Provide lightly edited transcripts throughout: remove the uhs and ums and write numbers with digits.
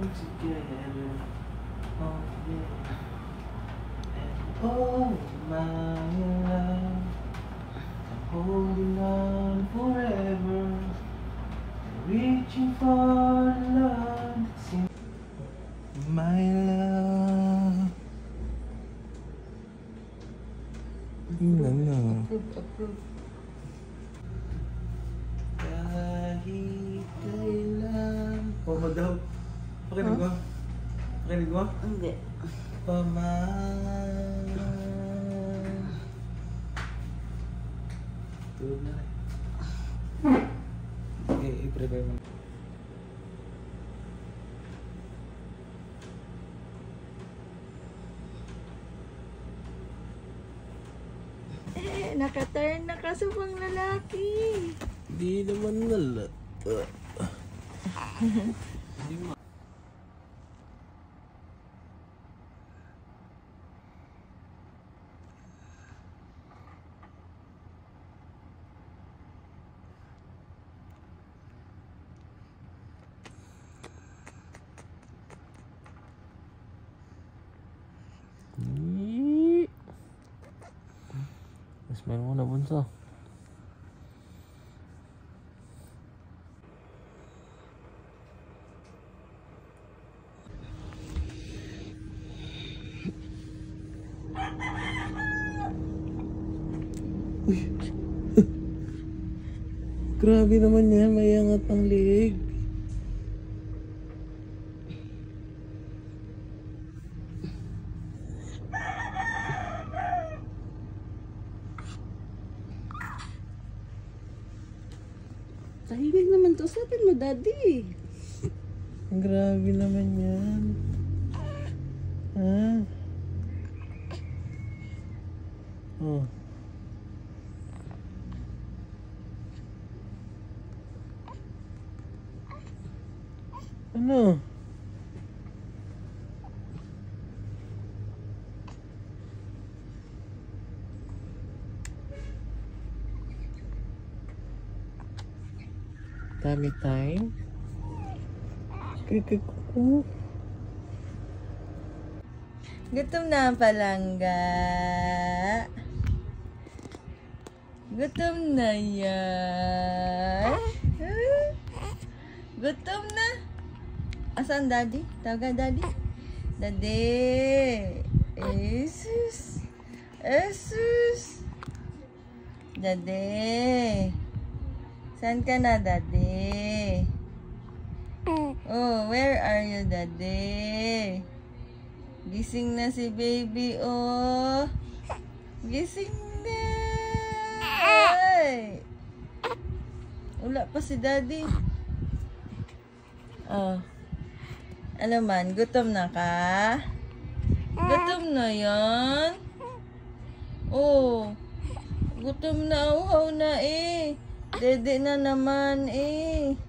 together. Oh yeah. And oh my love, I'm holding on forever, reaching for the love that's in my love. Approve. Kahit kailan. Pama daw. Pakinig mo? Pakinig mo? Hindi. Paman. Tulog na rin. Sige, i-prepare mo. Nakaturn na ka sa pang lalaki. Di naman nala. Smell mo na bunso. Uy. Grabe naman yan, may angat ang leeg. Tahimik naman to. Sabihin mo, daddy. Grabe naman yan. Ha? Oh. Ano? Tummy time? Kikikuku. Gutom na ang palangga. Gutom na yan. Gutom na. Asan daddy? Tawagan daddy. Daddy. Jesus. Jesus. Daddy. Saan ka na, daddy? Oh, where are you, daddy? Gising na si baby, oh. Gising na. Ay. Wala pa si daddy. Oh. Alam man, gutom na ka? Gutom na yan? Oh. Gutom na, uhaw na eh. Dede na naman eh.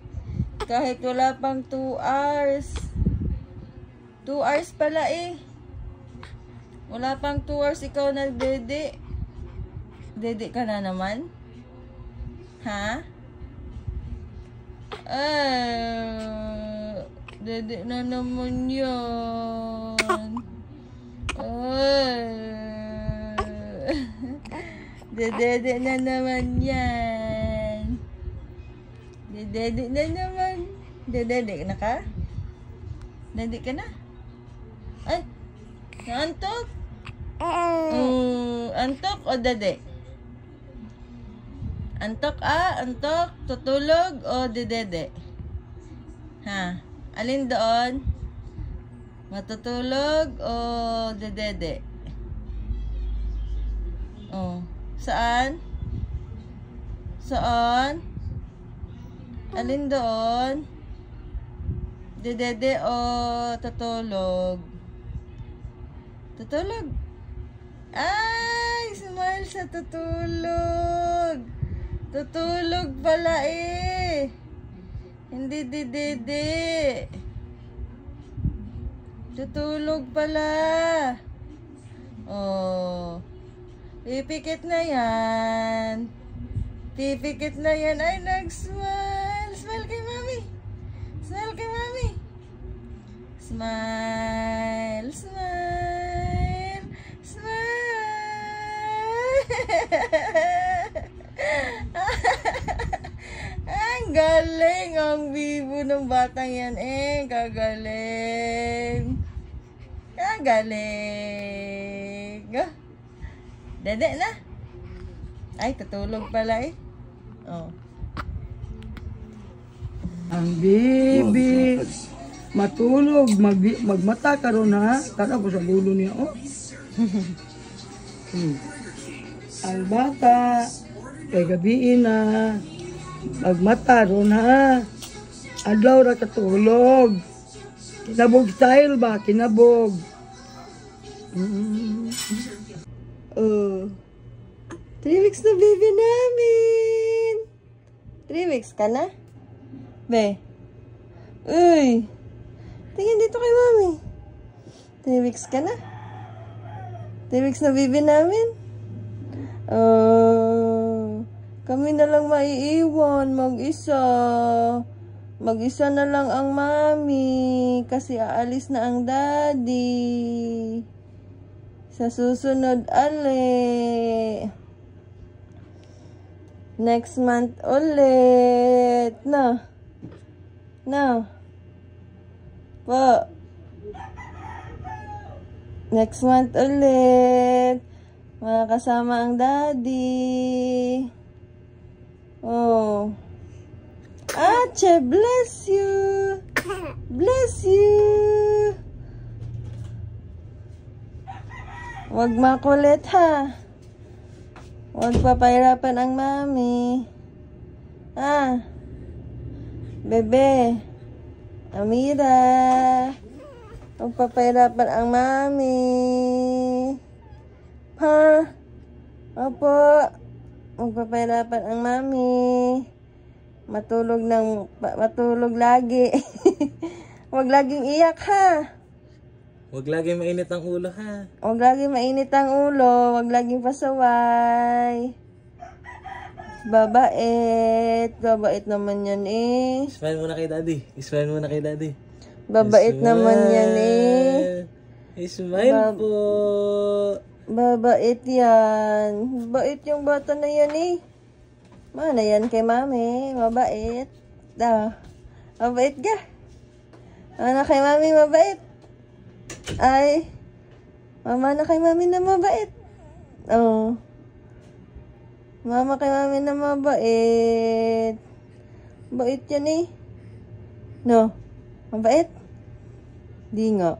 Kahit wala pang 2 hours. 2 hours pala eh. Wala pang 2 hours ikaw nagdede. Dede ka na naman? Ha? Dede na naman yan. Dede na naman yan. Dede na naman. Dede na ka? Dede ka na? Ay! Naantok? Antok o dede? Antok antok. Tutulog o dede? Ha? Alin doon? Matutulog o dede? Oh. Saan? Saan? Alin doon? Dede o tutulog? Tutulog? Ay! Smile sa tutulog! Tutulog pala eh! Hindi dede. Tutulog pala. Oh. Pipikit na yan. Pipikit na yan. Ay, nag-smile. Smile kay mami. Smile kay mami. Smile. Smile. Smile. Ang galing ang bibo ng batang yan eh. Kagaling. Kagaling. Dede na. Ay, tutulog pala eh. Oh. Ang baby matulog, magmata karon ha. Tara ko sa gulo niya oh. Ang bata kay gabi na magmata ron ha. Adlaw ra katulog. Kinabog style ba? Kinabog. 3 weeks na baby namin. 3 weeks ka na? Be. Uy. Tingin dito kay mami. 3 weeks ka na? 3 weeks na baby namin? Kami na lang maiiwan mag-isa. Mag-isa na lang ang mami kasi aalis na ang daddy. Sa susunod ali. Next month ulit. No. Po. Next month ulit. Makakasama ang daddy. Oh. Ache, bless you. Bless you. Huwag makulit ha. Huwag papahirapan ang mami. Bebe. Amira. Huwag papahirapan ang mami. Ha? Opo. Huwag papahirapan ang mami. Matulog lagi. Huwag laging iyak ha. Huwag laging mainit ang ulo ha. Huwag laging mainit ang ulo. Huwag laging pasaway. Babait. Babait naman yan eh. Smile muna kay daddy. Smile muna kay daddy. Babait naman yan eh. Smile po. Babait yan. Babait yung bata na yan eh. Mana yan kay mami. Mabait. Mabait ka. Mana kay mami mabait. Ay. Mama na kay mami na mabait. Oh. Mama kay mami na mabait. Bait yan eh. No. Mabait? Di nga.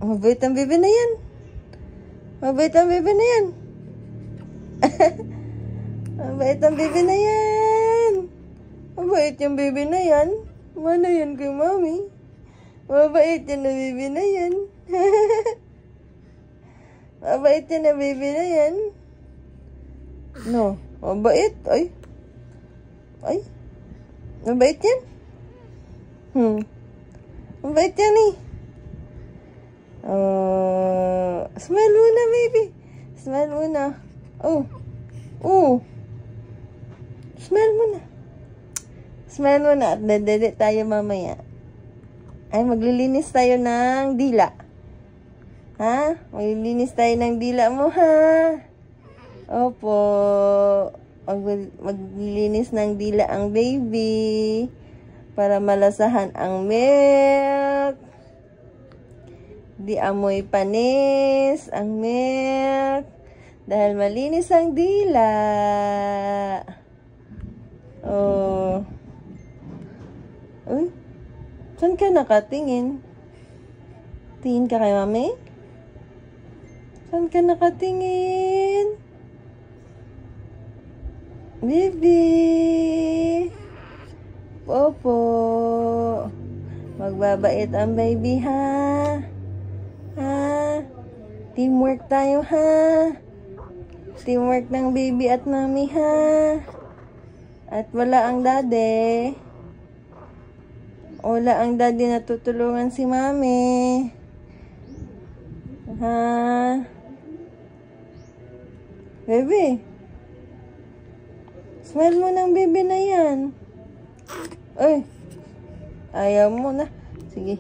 Mabait ang bebe na yan. Mabait ang bebe na yan. Mabait ang bebe na yan. Mabait yung bebe na yan. Mana yan kay mami? Mabait yan na bebe na yan. Mabait yan na bebe na yan. No. Mabait? Ay. Ay. Mabait yan? Mabait yan eh. Smile muna, baby. Smile muna. Oh. Smile muna. Smile muna at dadede tayo mamaya. Ay, maglilinis tayo ng dila. Ha? Maglilinis tayo ng dila mo, ha? Opo. Maglilinis ng dila ang baby. Para malasahan ang milk. Di amoy panis ang milk. Dahil malinis ang dila. Oh. Uy. Saan ka nakatingin? Tingin ka kay mami? Saan ka nakatingin? Baby. Opo. Magbabait ang baby ha. Teamwork tayo ha. Teamwork ng baby at mami ha. At wala ang daddy. Wala ang daddy na tutulungan si mami. Ha? Baby. Smile mo ng baby na yan. Ay. Ayaw mo na. Sige.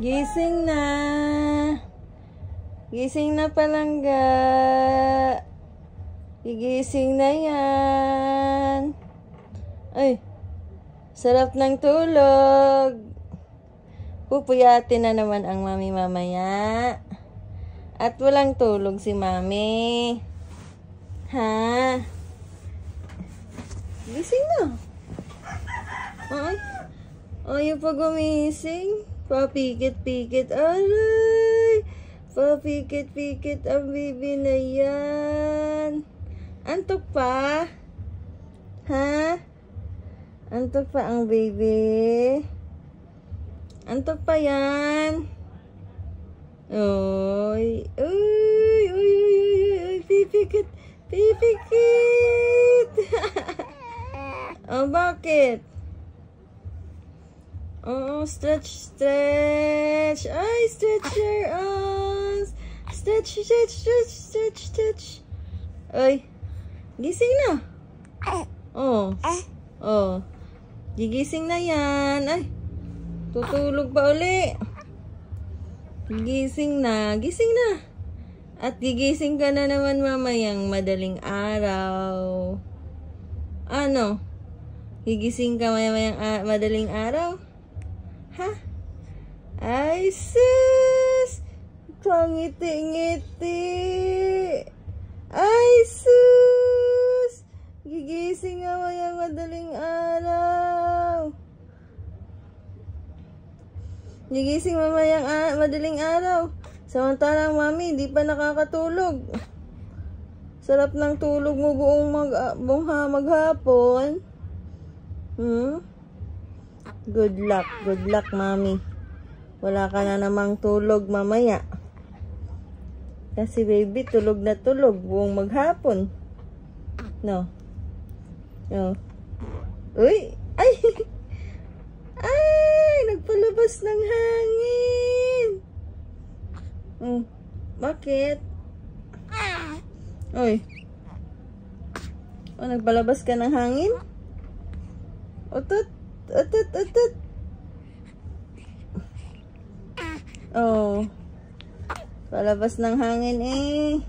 Gising na. Gising na palangga. Gigising na yan. Ay, sarap ng tulog. Pupuyatin na naman ang mami mamaya. At walang tulog si mami. Ha? Gising na. Ay, ayaw pa gumising. Papikit-pikit. Aray! Papikit-pikit ang bibi na yan. Antok pa? Ha? Antok pa ang baby? Antok pa yan? Oy! Uy! Uy! Uy! Uy! Uy! Pipikit! Pipikit! Oh, bakit? Oh, stretch, stretch. Ay, stretch your arms. Stretch, stretch, stretch, stretch, stretch. Ay, gising na. Oh, oh. Gigising na yan. Ay, tutulog pa uli. Gising na. Gising na. At gigising ka na naman mamayang madaling araw. Ano? Gigising ka mamayang madaling araw? Ha? Ay, sus! Kangiti-ngiti! Ay, sus! Gigising nga mamayang madaling araw. Gigising mamayang madaling araw. Samantalang mami, di pa nakakatulog. Sarap ng tulog mo buong maghapon. Good luck, mami. Wala ka na namang tulog mamaya. Kasi baby, tulog na tulog buong maghapon. No. No. Uy! Ay! Ay! Nagpalabas ng hangin! Bakit? Uy! Oh, nagpalabas ka ng hangin? Utot! Utot! Utot! Oh. Palabas ng hangin eh.